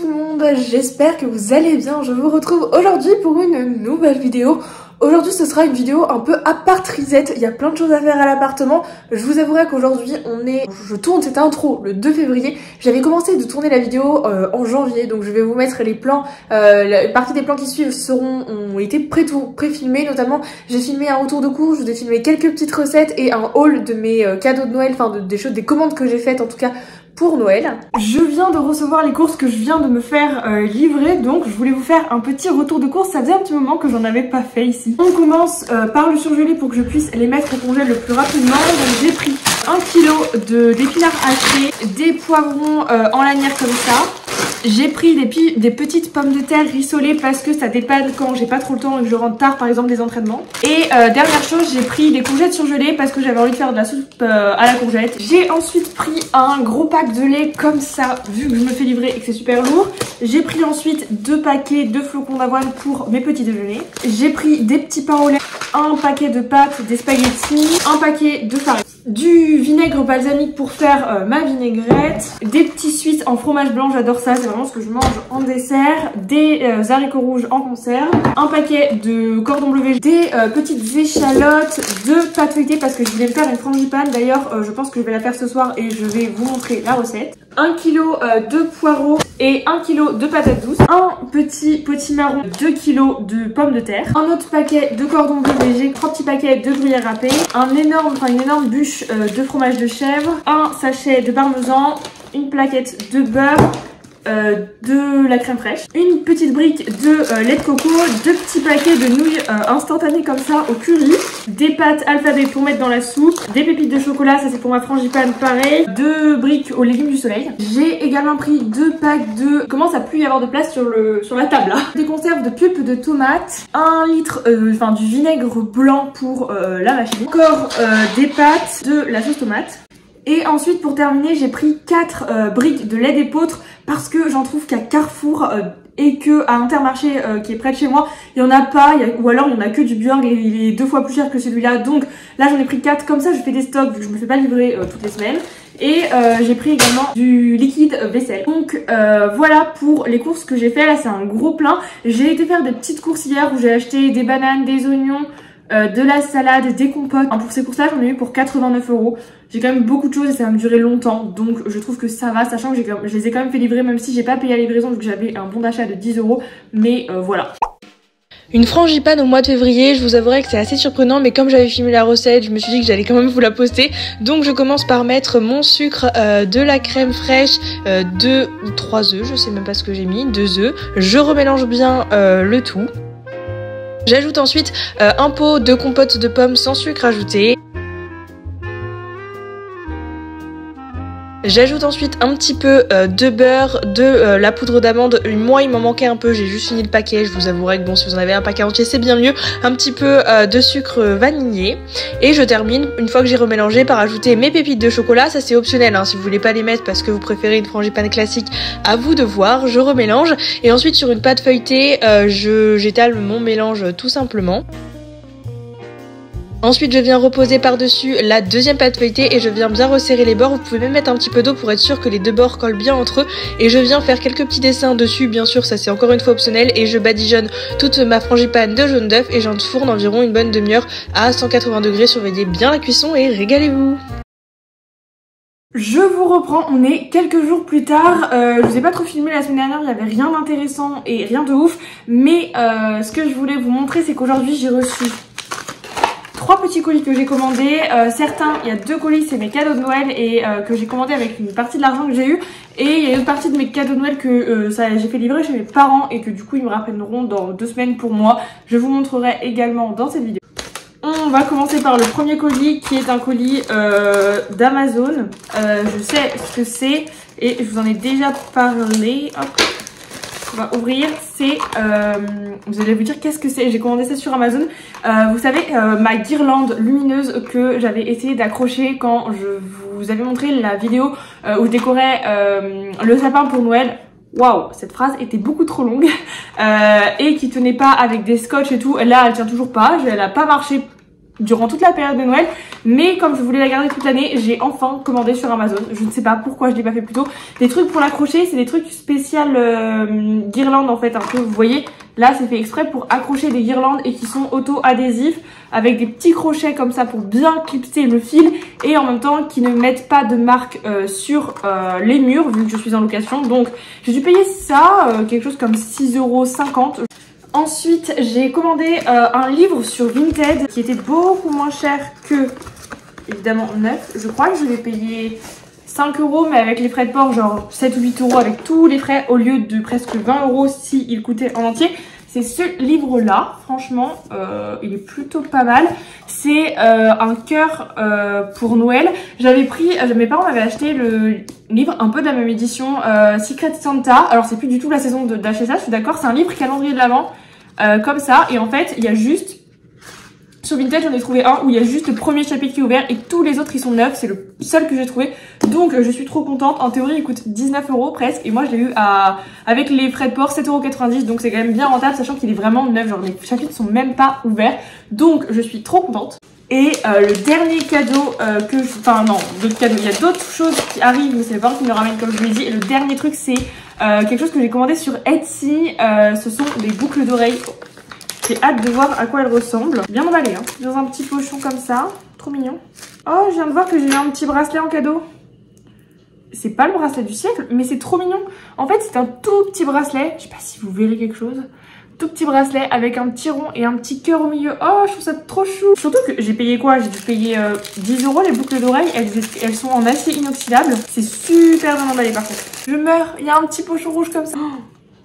tout le monde, j'espère que vous allez bien. Je vous retrouve aujourd'hui pour une nouvelle vidéo. Aujourd'hui ce sera une vidéo un peu appartrisette, il y a plein de choses à faire à l'appartement. Je vous avouerai qu'aujourd'hui je tourne cette intro le 2 février. J'avais commencé de tourner la vidéo en janvier, donc je vais vous mettre les plans. La partie des plans qui suivent ont été pré-filmés, notamment j'ai filmé un retour de course, je vous ai filmé quelques petites recettes et un haul de mes cadeaux de Noël, enfin des commandes que j'ai faites en tout cas pour Noël. Je viens de recevoir les courses que je viens de me faire livrer, donc je voulais vous faire un petit retour de course. Ça faisait un petit moment que j'en avais pas fait ici. On commence par le surgelé pour que je puisse les mettre au congèle le plus rapidement. Donc j'ai pris 1 kg d'épinards hachés, des poivrons en lanière comme ça. J'ai pris des petites pommes de terre rissolées parce que ça dépanne quand j'ai pas trop le temps et que je rentre tard par exemple des entraînements. Et dernière chose, j'ai pris des courgettes surgelées parce que j'avais envie de faire de la soupe à la courgette. J'ai ensuite pris un gros pack de lait comme ça vu que je me fais livrer et que c'est super lourd. J'ai pris ensuite 2 paquets de flocons d'avoine pour mes petits déjeuners. J'ai pris des petits pains au lait, un paquet de pâtes, des spaghettis, un paquet de farine, du vinaigre balsamique pour faire ma vinaigrette, des petits suisses en fromage blanc, j'adore ça, c'est vraiment ce que je mange en dessert, des haricots rouges en conserve, un paquet de cordon bleu végétal, des petites échalotes, de pâte feuilletée parce que je voulais me faire une frangipane. D'ailleurs je pense que je vais la faire ce soir et je vais vous montrer la recette. 1 kg de poireaux et 1 kg de patates douces, un petit potimarron, 2 kg de pommes de terre, un autre paquet de cordon bleu végé, 3 petits paquets de gruyère râpée, une énorme bûche de fromage de chèvre, un sachet de parmesan, une plaquette de beurre, de la crème fraîche, une petite brique de lait de coco, 2 petits paquets de nouilles instantanées comme ça au curry, des pâtes alphabet pour mettre dans la soupe, des pépites de chocolat, ça c'est pour ma frangipane pareil, 2 briques aux légumes du soleil. J'ai également pris 2 packs de... Commence à plus y avoir de place sur la table là. Des conserves de pulpe de tomates, 1 litre du vinaigre blanc pour la machine, encore des pâtes, de la sauce tomate. Et ensuite pour terminer j'ai pris 4 briques de lait d'épeautre parce que j'en trouve qu'à Carrefour et que à Intermarché qui est près de chez moi il y en a pas, ou alors il y en a que du Björn et il est 2 fois plus cher que celui-là, donc là j'en ai pris 4, comme ça je fais des stocks vu que je me fais pas livrer toutes les semaines. Et j'ai pris également du liquide vaisselle. Donc voilà pour les courses que j'ai fait. Là c'est un gros plein. J'ai été faire des petites courses hier où j'ai acheté des bananes, des oignons, de la salade, des compotes. Pour ces courses là j'en ai eu pour 89 €. J'ai quand même beaucoup de choses et ça va me durer longtemps, donc je trouve que ça va, sachant que je les ai quand même fait livrer, même si j'ai pas payé la livraison vu que j'avais un bon d'achat de 10 €, mais voilà. Une frangipane au mois de février, je vous avouerai que c'est assez surprenant, mais comme j'avais filmé la recette, je me suis dit que j'allais quand même vous la poster. Donc je commence par mettre mon sucre, de la crème fraîche, 2 ou 3 œufs, je sais même pas ce que j'ai mis, 2 œufs. Je remélange bien le tout. J'ajoute ensuite un pot de compote de pommes sans sucre ajouté. J'ajoute ensuite un petit peu de beurre, de la poudre d'amande. Moi il m'en manquait un peu, j'ai juste fini le paquet. Je vous avouerai que bon, si vous en avez un paquet entier c'est bien mieux. Un petit peu de sucre vanillé. Et je termine, une fois que j'ai remélangé, par ajouter mes pépites de chocolat. Ça c'est optionnel hein, si vous voulez pas les mettre parce que vous préférez une frangipane classique, à vous de voir. Je remélange et ensuite sur une pâte feuilletée j'étale mon mélange tout simplement. Ensuite je viens reposer par dessus la deuxième pâte feuilletée et je viens bien resserrer les bords. Vous pouvez même mettre un petit peu d'eau pour être sûr que les deux bords collent bien entre eux. Et je viens faire quelques petits dessins dessus, bien sûr ça c'est encore une fois optionnel. Et je badigeonne toute ma frangipane de jaune d'œuf et j'enfourne environ une bonne demi-heure à 180 degrés. Surveillez bien la cuisson et régalez-vous. Je vous reprends, on est quelques jours plus tard, je vous ai pas trop filmé la semaine dernière, il n'y avait rien d'intéressant et rien de ouf. Mais ce que je voulais vous montrer c'est qu'aujourd'hui j'ai reçu 3 petits colis que j'ai commandés. Certains, il y a 2 colis, c'est mes cadeaux de Noël et que j'ai commandé avec une partie de l'argent que j'ai eu. Et il y a une partie de mes cadeaux de Noël que j'ai fait livrer chez mes parents et que du coup ils me rappelleront dans 2 semaines pour moi. Je vous montrerai également dans cette vidéo. On va commencer par le premier colis qui est un colis d'Amazon. Je sais ce que c'est et je vous en ai déjà parlé. Hop. On va ouvrir, c'est, vous allez vous dire qu'est-ce que c'est, j'ai commandé ça sur Amazon. Vous savez, ma guirlande lumineuse que j'avais essayé d'accrocher quand je vous avais montré la vidéo où je décorais le sapin pour Noël. Waouh, cette phrase était beaucoup trop longue et qui tenait pas avec des scotch et tout. Là, elle tient toujours pas, elle a pas marché durant toute la période de Noël, mais comme je voulais la garder toute l'année, j'ai enfin commandé sur Amazon. Je ne sais pas pourquoi je l'ai pas fait plus tôt. Des trucs pour l'accrocher, c'est des trucs spécial guirlandes en fait, un peu, vous voyez. Là, c'est fait exprès pour accrocher des guirlandes et qui sont auto-adhésifs avec des petits crochets comme ça pour bien clipser le fil et en même temps qui ne mettent pas de marque sur les murs vu que je suis en location. Donc, j'ai dû payer ça, quelque chose comme 6,50 €. Ensuite, j'ai commandé un livre sur Vinted qui était beaucoup moins cher que, évidemment, neuf. Je crois que je l'ai payé 5 €, mais avec les frais de port, genre 7 ou 8 € avec tous les frais, au lieu de presque 20 € s'il coûtait en entier. C'est ce livre-là, franchement, il est plutôt pas mal. C'est un cœur pour Noël. J'avais pris, mes parents m'avaient acheté le livre un peu de la même édition, Secret Santa. Alors c'est plus du tout la saison d'acheter ça, je suis d'accord. C'est un livre calendrier de l'Avent, comme ça. Et en fait, il y a juste... Sur Vinted, j'en ai trouvé un où il y a juste le premier chapitre qui est ouvert et tous les autres ils sont neufs. C'est le seul que j'ai trouvé. Donc je suis trop contente. En théorie, il coûte 19 € presque. Et moi, je l'ai eu avec les frais de port 7,90 €. Donc c'est quand même bien rentable, sachant qu'il est vraiment neuf. Genre les chapitres sont même pas ouverts. Donc je suis trop contente. Et le dernier cadeau Enfin non, d'autres cadeaux. Il y a d'autres choses qui arrivent, mais c'est les parents qui me ramènent comme je vous l'ai dit. Et le dernier truc, c'est quelque chose que j'ai commandé sur Etsy. Ce sont des boucles d'oreilles. J'ai hâte de voir à quoi elles ressemblent. Bien emballé, hein. Dans un petit pochon comme ça. Trop mignon. Oh, je viens de voir que j'ai eu un petit bracelet en cadeau. C'est pas le bracelet du siècle, mais c'est trop mignon. En fait, c'est un tout petit bracelet. Je sais pas si vous verrez quelque chose. Tout petit bracelet avec un petit rond et un petit cœur au milieu. Oh, je trouve ça trop chou. Surtout que j'ai payé quoi? J'ai dû payer 10 € les boucles d'oreilles. Elles sont en acier inoxydable. C'est super bien emballé par contre. Je meurs. Il y a un petit pochon rouge comme ça. Oh,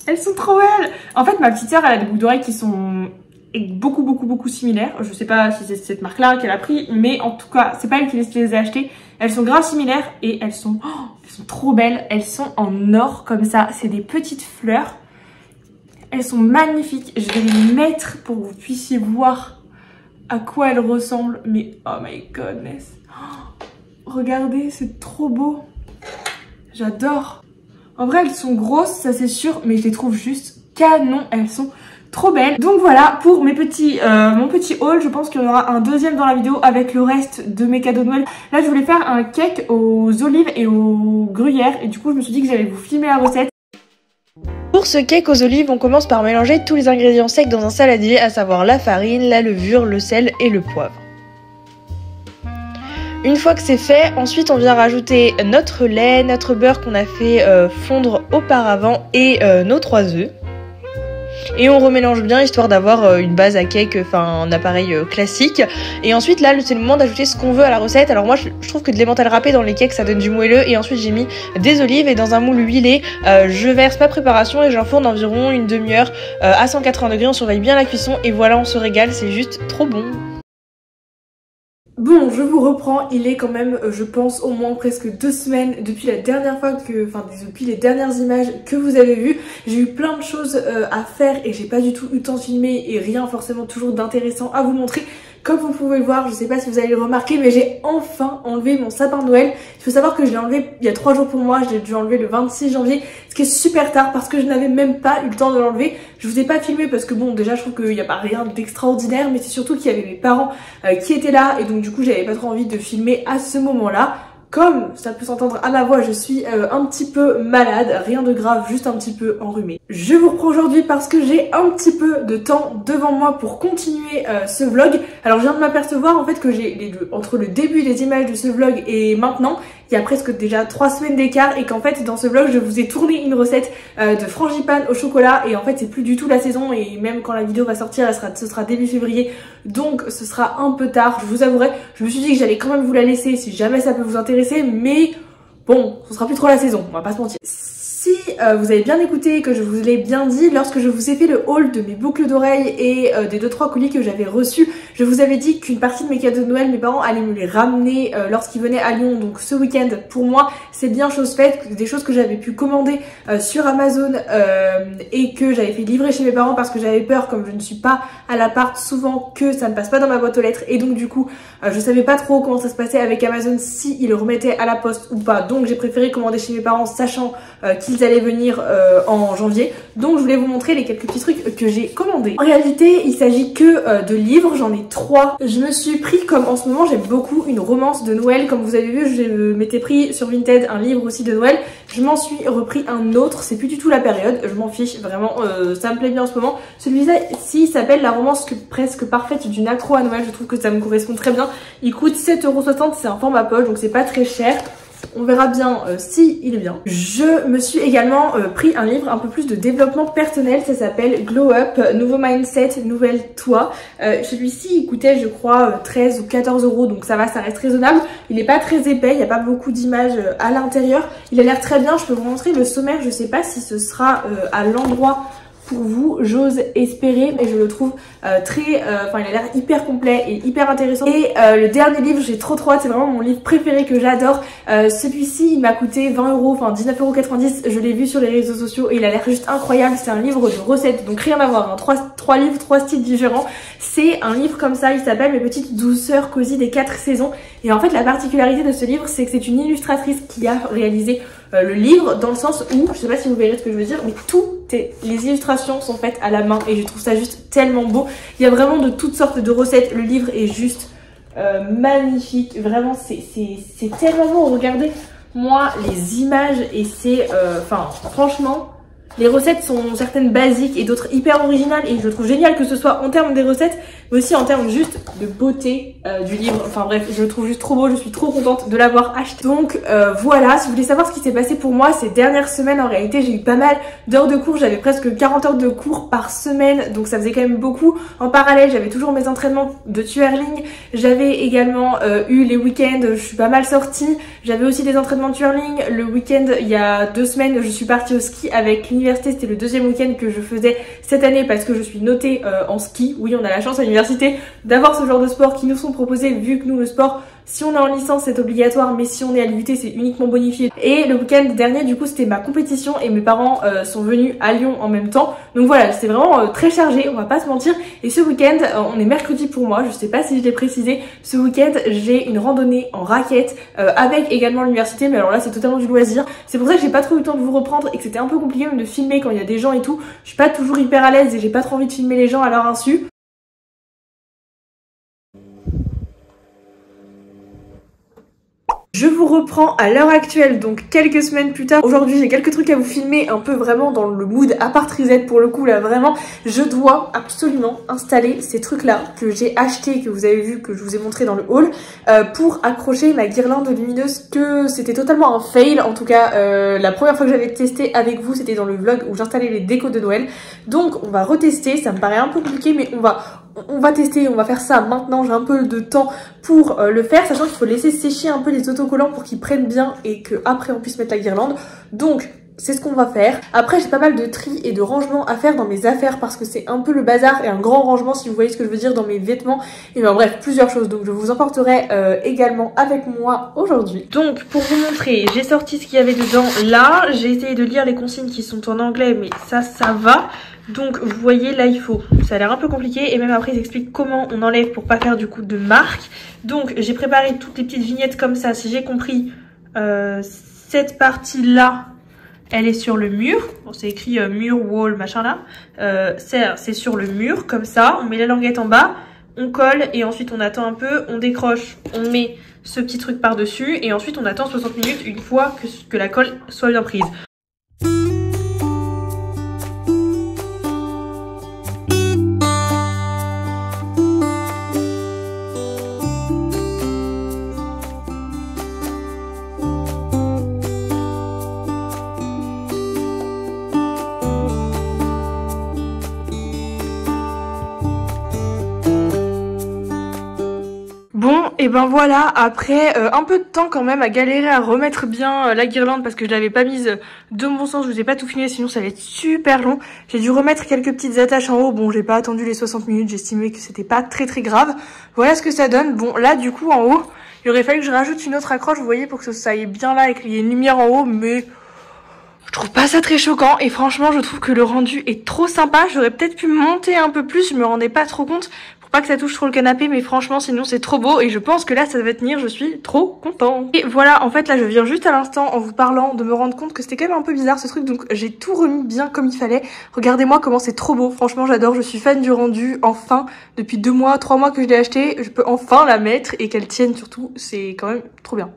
elles sont trop belles. En fait, ma petite sœur, elle a des boucles d'oreilles qui sont beaucoup similaires. Je sais pas si c'est cette marque-là qu'elle a pris, mais en tout cas, c'est pas elle qui les a achetées. Elles sont grave similaires et elles sont trop belles. Elles sont en or comme ça. C'est des petites fleurs. Elles sont magnifiques. Je vais les mettre pour que vous puissiez voir à quoi elles ressemblent. Mais oh my goodness. Oh, regardez, c'est trop beau. J'adore. En vrai, elles sont grosses, ça c'est sûr, mais je les trouve juste canon. Elles sont trop belles. Donc voilà pour mon petit haul. Je pense qu'il y en aura un deuxième dans la vidéo avec le reste de mes cadeaux de Noël. Là, je voulais faire un cake aux olives et aux gruyères. Et du coup, je me suis dit que j'allais vous filmer la recette. Pour ce cake aux olives, on commence par mélanger tous les ingrédients secs dans un saladier, à savoir la farine, la levure, le sel et le poivre. Une fois que c'est fait, ensuite on vient rajouter notre lait, notre beurre qu'on a fait fondre auparavant et nos 3 œufs. Et on remélange bien histoire d'avoir une base à cake, enfin un appareil classique. Et ensuite là c'est le moment d'ajouter ce qu'on veut à la recette. Alors moi je trouve que de l'emmental râpé dans les cakes ça donne du moelleux. Et ensuite j'ai mis des olives et dans un moule huilé je verse ma préparation et j'enfourne environ une demi-heure à 180 degrés. On surveille bien la cuisson et voilà, on se régale, c'est juste trop bon. Bon, je vous reprends, il est quand même, je pense, au moins presque 2 semaines depuis la dernière fois depuis les dernières images que vous avez vues. J'ai eu plein de choses à faire et j'ai pas du tout eu le temps de filmer et rien forcément toujours d'intéressant à vous montrer. Comme vous pouvez le voir, je sais pas si vous allez le remarquer, mais j'ai enfin enlevé mon sapin de Noël. Il faut savoir que je l'ai enlevé il y a 3 jours pour moi, je l'ai dû enlever le 26 janvier, ce qui est super tard parce que je n'avais même pas eu le temps de l'enlever. Je vous ai pas filmé parce que bon, déjà je trouve qu'il n'y a pas rien d'extraordinaire, mais c'est surtout qu'il y avait mes parents qui étaient là et donc du coup j'avais pas trop envie de filmer à ce moment-là. Comme ça peut s'entendre à ma voix, je suis un petit peu malade, rien de grave, juste un petit peu enrhumée. Je vous reprends aujourd'hui parce que j'ai un petit peu de temps devant moi pour continuer ce vlog. Alors je viens de m'apercevoir en fait que entre le début des images de ce vlog et maintenant, il y a presque déjà 3 semaines d'écart et qu'en fait dans ce vlog je vous ai tourné une recette de frangipane au chocolat et en fait c'est plus du tout la saison et même quand la vidéo va sortir ce sera début février, donc ce sera un peu tard, je vous avouerai. Je me suis dit que j'allais quand même vous la laisser si jamais ça peut vous intéresser, mais bon, ce sera plus trop la saison, on va pas se mentir. Si vous avez bien écouté, que je vous l'ai bien dit, lorsque je vous ai fait le haul de mes boucles d'oreilles et des 2-3 colis que j'avais reçus, je vous avais dit qu'une partie de mes cadeaux de Noël, mes parents allaient me les ramener lorsqu'ils venaient à Lyon, donc ce week-end. Pour moi, c'est bien chose faite, des choses que j'avais pu commander sur Amazon et que j'avais fait livrer chez mes parents parce que j'avais peur, comme je ne suis pas à l'appart souvent, que ça ne passe pas dans ma boîte aux lettres et donc du coup, je savais pas trop comment ça se passait avec Amazon, si ils le remettaient à la poste ou pas, donc j'ai préféré commander chez mes parents sachant qu'ils allaient venir en janvier. Donc je voulais vous montrer les quelques petits trucs que j'ai commandés. En réalité il s'agit que de livres, j'en ai ai 3. Je me suis pris, comme en ce moment j'aime beaucoup une romance de Noël, comme vous avez vu je m'étais pris sur Vinted un livre aussi de Noël, je m'en suis repris un autre, c'est plus du tout la période, je m'en fiche vraiment, ça me plaît bien en ce moment. Celui-ci s'appelle La romance presque parfaite d'une accro à Noël, je trouve que ça me correspond très bien. Il coûte 7,60 €, c'est un format poche donc c'est pas très cher. On verra bien si il est bien. Je me suis également pris un livre un peu plus de développement personnel, ça s'appelle Glow Up, nouveau mindset, nouvelle toi. Celui-ci il coûtait je crois 13 ou 14 €, donc ça va, ça reste raisonnable. Il est pas très épais, il n'y a pas beaucoup d'images à l'intérieur. Il a l'air très bien, je peux vous montrer le sommaire, je sais pas si ce sera à l'endroit pour vous, j'ose espérer, mais je le trouve il a l'air hyper complet et hyper intéressant. Et le dernier livre, j'ai trop hâte, c'est vraiment mon livre préféré que j'adore. Celui-ci, il m'a coûté 20 €, enfin 19,90 €, je l'ai vu sur les réseaux sociaux et il a l'air juste incroyable. C'est un livre de recettes, donc rien à voir, hein. Trois livres, 3 styles différents. C'est un livre comme ça, il s'appelle Mes petites douceurs cosy des 4 saisons. Et en fait, la particularité de ce livre, c'est que c'est une illustratrice qui a réalisé le livre, dans le sens où, je sais pas si vous verrez ce que je veux dire, mais les illustrations sont faites à la main et je trouve ça juste tellement beau. Il y a vraiment de toutes sortes de recettes, le livre est juste magnifique, vraiment c'est tellement beau. Regardez moi les images et c'est, franchement, les recettes sont certaines basiques et d'autres hyper originales et je trouve génial que ce soit en termes des recettes mais aussi en termes juste de beauté du livre. Enfin bref, je le trouve juste trop beau, je suis trop contente de l'avoir acheté. Donc voilà, si vous voulez savoir ce qui s'est passé pour moi ces dernières semaines, en réalité j'ai eu pas mal d'heures de cours, j'avais presque 40 heures de cours par semaine, donc ça faisait quand même beaucoup. En parallèle, j'avais toujours mes entraînements de twirling, j'avais également eu les week-ends, je suis pas mal sortie, j'avais aussi des entraînements de twirling. Le week-end, il y a 2 semaines, je suis partie au ski avec l'université, c'était le 2e week-end que je faisais cette année parce que je suis notée en ski. Oui, on a la chance à l'université d'avoir ce genre de sport qui nous sont proposés, vu que nous le sport, si on est en licence c'est obligatoire, mais si on est à l'UT c'est uniquement bonifié. Et le week-end dernier du coup c'était ma compétition et mes parents sont venus à Lyon en même temps, donc voilà, c'est vraiment très chargé, on va pas se mentir. Et ce week-end, on est mercredi pour moi, je sais pas si je l'ai précisé, ce week-end j'ai une randonnée en raquette avec également l'université, mais alors là c'est totalement du loisir. C'est pour ça que j'ai pas trop eu le temps de vous reprendre et que c'était un peu compliqué même de filmer quand il y a des gens et tout. Je suis pas toujours hyper à l'aise et j'ai pas trop envie de filmer les gens à leur insu. Je vous reprends à l'heure actuelle, donc quelques semaines plus tard. Aujourd'hui j'ai quelques trucs à vous filmer, un peu vraiment dans le mood apartrisette pour le coup là, vraiment. Je dois absolument installer ces trucs là que j'ai acheté, que vous avez vu, que je vous ai montré dans le haul, pour accrocher ma guirlande lumineuse, que c'était totalement un fail. En tout cas la première fois que j'avais testé avec vous c'était dans le vlog où j'installais les décos de Noël. Donc on va retester, ça me paraît un peu compliqué mais on va tester, on va faire ça maintenant. J'ai un peu de temps pour le faire, sachant qu'il faut laisser sécher un peu les autocollants pour qu'ils prennent bien et qu'après on puisse mettre la guirlande. Donc c'est ce qu'on va faire. Après j'ai pas mal de tri et de rangement à faire dans mes affaires parce que c'est un peu le bazar et un grand rangement si vous voyez ce que je veux dire dans mes vêtements. Et ben bref, plusieurs choses, donc je vous emporterai également avec moi aujourd'hui. Donc pour vous montrer, j'ai sorti ce qu'il y avait dedans là. J'ai essayé de lire les consignes qui sont en anglais mais ça va. Donc vous voyez là ça a l'air un peu compliqué et même après ils expliquent comment on enlève pour pas faire du coup de marque. Donc j'ai préparé toutes les petites vignettes comme ça, si j'ai compris. Cette partie là elle est sur le mur, bon, c'est écrit mur, wall, machin là. C'est sur le mur comme ça, on met la languette en bas, on colle et ensuite on attend un peu, on décroche, on met ce petit truc par dessus et ensuite on attend 60 minutes une fois que la colle soit bien prise. Bon, et ben voilà, après un peu de temps quand même à galérer à remettre bien la guirlande parce que je l'avais pas mise de mon sens, je vous ai pas tout filmé sinon ça allait être super long. J'ai dû remettre quelques petites attaches en haut, bon j'ai pas attendu les 60 minutes, j'estimais que c'était pas très grave. Voilà ce que ça donne. Bon là du coup en haut, il aurait fallu que je rajoute une autre accroche, vous voyez, pour que ça aille bien là et qu'il y ait une lumière en haut, mais je trouve pas ça très choquant et franchement je trouve que le rendu est trop sympa. J'aurais peut-être pu monter un peu plus, je me rendais pas trop compte, Pas que ça touche trop le canapé, mais franchement sinon c'est trop beau et je pense que là ça va tenir, je suis trop contente. Et voilà, en fait là je viens juste à l'instant en vous parlant de me rendre compte que c'était quand même un peu bizarre ce truc, donc j'ai tout remis bien comme il fallait. Regardez-moi comment c'est trop beau, franchement j'adore, je suis fan du rendu, enfin, depuis 2 mois, 3 mois que je l'ai acheté, je peux enfin la mettre et qu'elle tienne surtout, c'est quand même trop bien.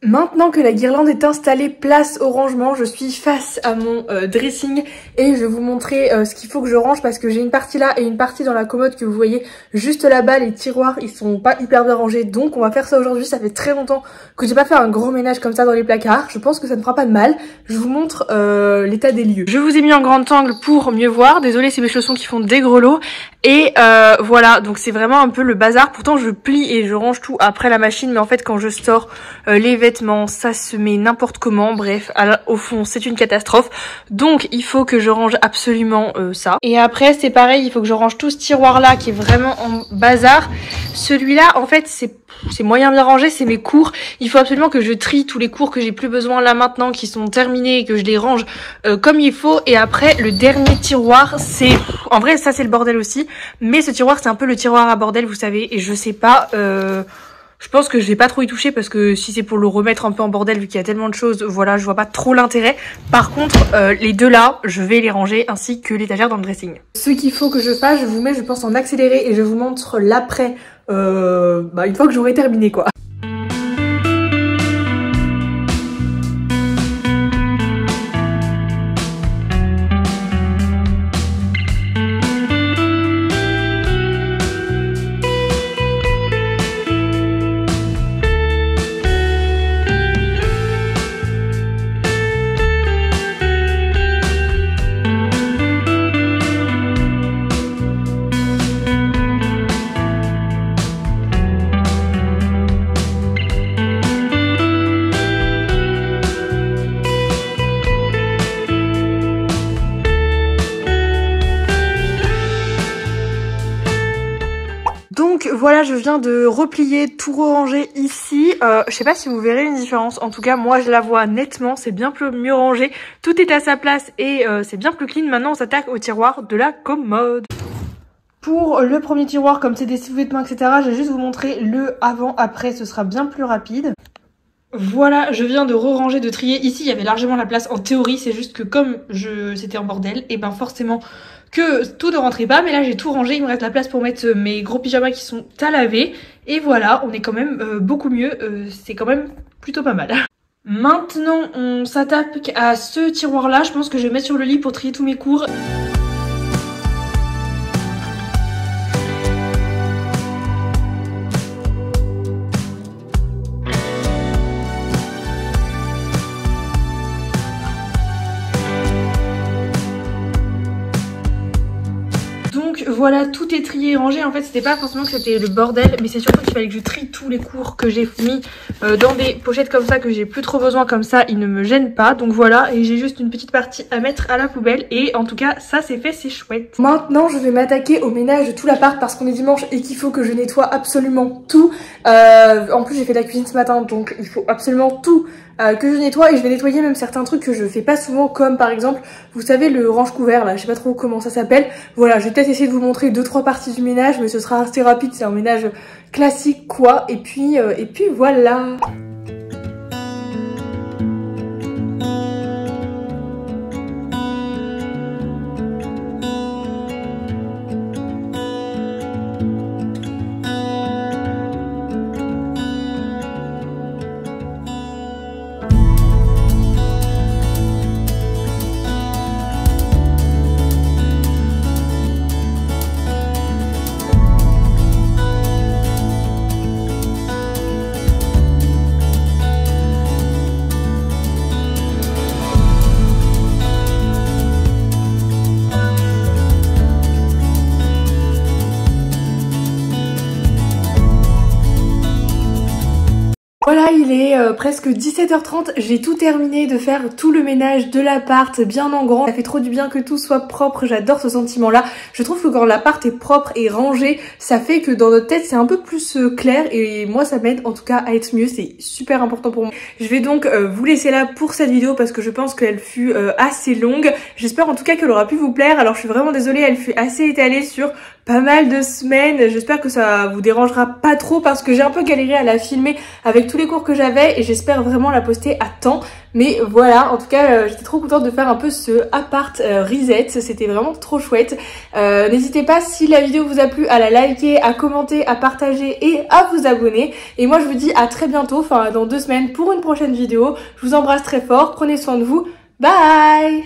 Maintenant que la guirlande est installée, place au rangement, je suis face à mon dressing et je vais vous montrer ce qu'il faut que je range parce que j'ai une partie là et une partie dans la commode que vous voyez juste là-bas. Les tiroirs ils sont pas hyper bien rangés, donc on va faire ça aujourd'hui. Ça fait très longtemps que j'ai pas fait un gros ménage comme ça dans les placards, je pense que ça ne fera pas de mal. Je vous montre l'état des lieux. Je vous ai mis en grand angle pour mieux voir, désolée c'est mes chaussons qui font des grelots. Et voilà, donc c'est vraiment un peu le bazar. Pourtant je plie et je range tout après la machine, mais en fait quand je sors les vêtements, ça se met n'importe comment. Bref, au fond c'est une catastrophe. Donc il faut que je range absolument ça. Et après c'est pareil, il faut que je range tout ce tiroir là qui est vraiment en bazar. Celui-là en fait c'est moyen bien rangé, c'est mes cours. Il faut absolument que je trie tous les cours que j'ai plus besoin là maintenant, qui sont terminés, et que je les range comme il faut. Et après le dernier tiroir, c'est en vrai ça c'est le bordel aussi, mais ce tiroir c'est un peu le tiroir à bordel vous savez, et je sais pas, je pense que je vais pas trop y toucher parce que si c'est pour le remettre un peu en bordel vu qu'il y a tellement de choses, voilà, je vois pas trop l'intérêt. Par contre les deux là je vais les ranger, ainsi que l'étagère dans le dressing. Ce qu'il faut que je fasse, je vous mets je pense en accéléré et je vous montre l'après une fois que j'aurai terminé quoi. Donc voilà, je viens de replier, tout ranger ici. Je sais pas si vous verrez une différence. En tout cas, moi je la vois nettement. C'est bien plus mieux rangé. Tout est à sa place et c'est bien plus clean. Maintenant, on s'attaque au tiroir de la commode. Pour le premier tiroir, comme c'est des sous-vêtements, etc., je vais juste vous montrer le avant-après. Ce sera bien plus rapide. Voilà, je viens de re-ranger, de trier. Ici, il y avait largement la place en théorie. C'est juste que comme c'était en bordel, et ben forcément que tout ne rentrait pas. Mais là, j'ai tout rangé. Il me reste la place pour mettre mes gros pyjamas qui sont à laver. Et voilà, on est quand même beaucoup mieux. C'est quand même plutôt pas mal. Maintenant, on s'attaque à ce tiroir-là. Je pense que je vais mettre sur le lit pour trier tous mes cours. Donc voilà, tout est trié et rangé. En fait, c'était pas forcément que c'était le bordel, mais c'est surtout qu'il fallait que je trie tous les cours que j'ai mis dans des pochettes comme ça, que j'ai plus trop besoin, comme ça ils ne me gênent pas. Donc voilà, et j'ai juste une petite partie à mettre à la poubelle. Et en tout cas, ça c'est fait, c'est chouette. Maintenant, je vais m'attaquer au ménage de tout l'appart parce qu'on est dimanche et qu'il faut que je nettoie absolument tout. En plus, j'ai fait de la cuisine ce matin, donc il faut absolument tout que je nettoie, et je vais nettoyer même certains trucs que je fais pas souvent, comme par exemple, vous savez, le range-couvert là, je sais pas trop comment ça s'appelle. Voilà, je vais peut-être essayer de vous montrer 2-3 parties du ménage, mais ce sera assez rapide, c'est un ménage classique quoi. Et puis voilà. il est presque 17h30, j'ai tout terminé de faire tout le ménage de l'appart bien en grand. Ça fait trop du bien que tout soit propre, j'adore ce sentiment là. Je trouve que quand l'appart est propre et rangé, ça fait que dans notre tête c'est un peu plus clair et moi ça m'aide en tout cas à être mieux, c'est super important pour moi. Je vais donc vous laisser là pour cette vidéo parce que je pense qu'elle fut assez longue. J'espère en tout cas qu'elle aura pu vous plaire. Alors je suis vraiment désolée, elle fut assez étalée sur pas mal de semaines. J'espère que ça vous dérangera pas trop parce que j'ai un peu galéré à la filmer avec tous les cours que j'avais et j'espère vraiment la poster à temps. Mais voilà, en tout cas j'étais trop contente de faire un peu ce appart reset, c'était vraiment trop chouette. N'hésitez pas, si la vidéo vous a plu, à la liker, à commenter, à partager et à vous abonner. Et moi je vous dis à très bientôt, enfin dans 2 semaines pour une prochaine vidéo. Je vous embrasse très fort, prenez soin de vous, bye.